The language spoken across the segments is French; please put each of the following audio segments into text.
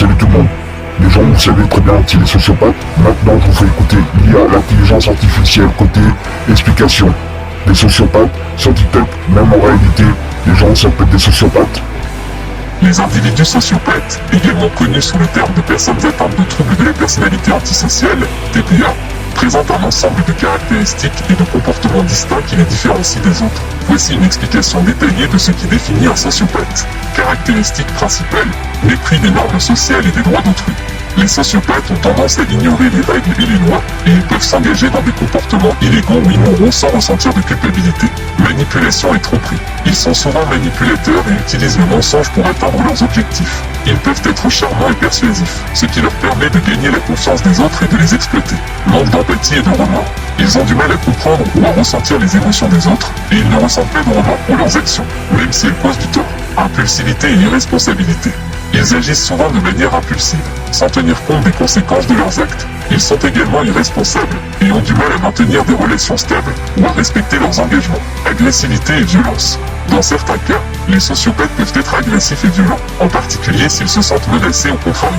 Salut tout le monde. Les gens, vous savez très bien qui est sociopathe. Maintenant, je vous fais écouter l'IA, l'intelligence artificielle, côté explication. Les sociopathes, sur TikTok, même en réalité, les gens s'appellent des sociopathes. Les individus sociopathes, également connus sous le terme de personnes atteintes de troubles de la personnalité antisociale, TPA, présentent un ensemble de caractéristiques et de comportements distincts qui les différencient des autres. Voici une explication détaillée de ce qui définit un sociopathe. Caractéristiques principales, mépris des normes sociales et des droits d'autrui. Les sociopathes ont tendance à ignorer les règles et les lois, et ils peuvent s'engager dans des comportements illégaux ou immoraux sans ressentir de culpabilité. Manipulation et tromperie. Ils sont souvent manipulateurs et utilisent le mensonge pour atteindre leurs objectifs. Ils peuvent être charmants et persuasifs, ce qui leur permet de gagner la confiance des autres et de les exploiter. Manque d'empathie et de remords. Ils ont du mal à comprendre ou à ressentir les émotions des autres, et ils ne ressentent pas de remords pour leurs actions, même si elles causent du tort. Impulsivité et irresponsabilité. Ils agissent souvent de manière impulsive, sans tenir compte des conséquences de leurs actes. Ils sont également irresponsables et ont du mal à maintenir des relations stables ou à respecter leurs engagements. Agressivité et violence. Dans certains cas, les sociopathes peuvent être agressifs et violents, en particulier s'ils se sentent menacés ou contrariés.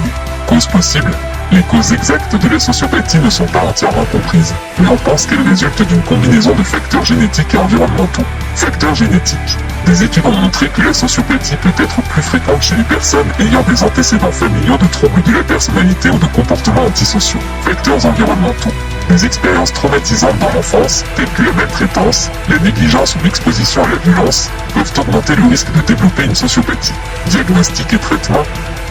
Causes possibles. Les causes exactes de la sociopathie ne sont pas entièrement comprises, mais on pense qu'elles résultent d'une combinaison de facteurs génétiques et environnementaux. Facteurs génétiques. Des études ont montré que la sociopathie peut être plus fréquente chez les personnes ayant des antécédents familiaux de troubles de la personnalité ou de comportements antisociaux. Facteurs environnementaux. Des expériences traumatisantes dans l'enfance, telles que la maltraitance, la négligence ou l'exposition à la violence, peuvent augmenter le risque de développer une sociopathie. Diagnostic et traitement.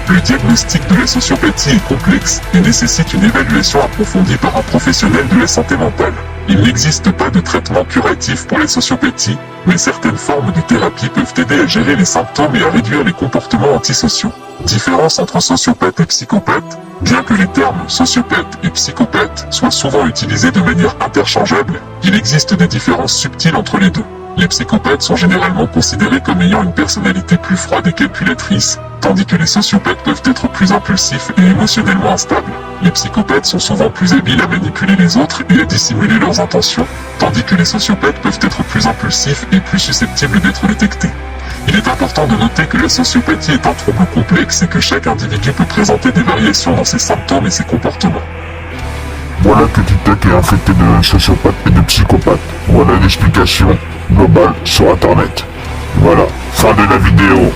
Le diagnostic de la sociopathie est complexe et nécessite une évaluation approfondie par un professionnel de la santé mentale. Il n'existe pas de traitement curatif pour la sociopathie, mais certaines formes de thérapie peuvent aider à gérer les symptômes et à réduire les comportements antisociaux. Différence entre sociopathe et psychopathe. Bien que les termes sociopathe et psychopathe soient souvent utilisés de manière interchangeable, il existe des différences subtiles entre les deux. Les psychopathes sont généralement considérés comme ayant une personnalité plus froide et calculatrice, tandis que les sociopathes peuvent être plus impulsifs et émotionnellement instables. Les psychopathes sont souvent plus habiles à manipuler les autres et à dissimuler leurs intentions, tandis que les sociopathes peuvent être plus impulsifs et plus susceptibles d'être détectés. Il est important de noter que la sociopathie est un trouble complexe et que chaque individu peut présenter des variations dans ses symptômes et ses comportements. Voilà que TikTok est infecté de sociopathes et de psychopathes. Voilà l'explication globale sur Internet. Voilà, fin de la vidéo.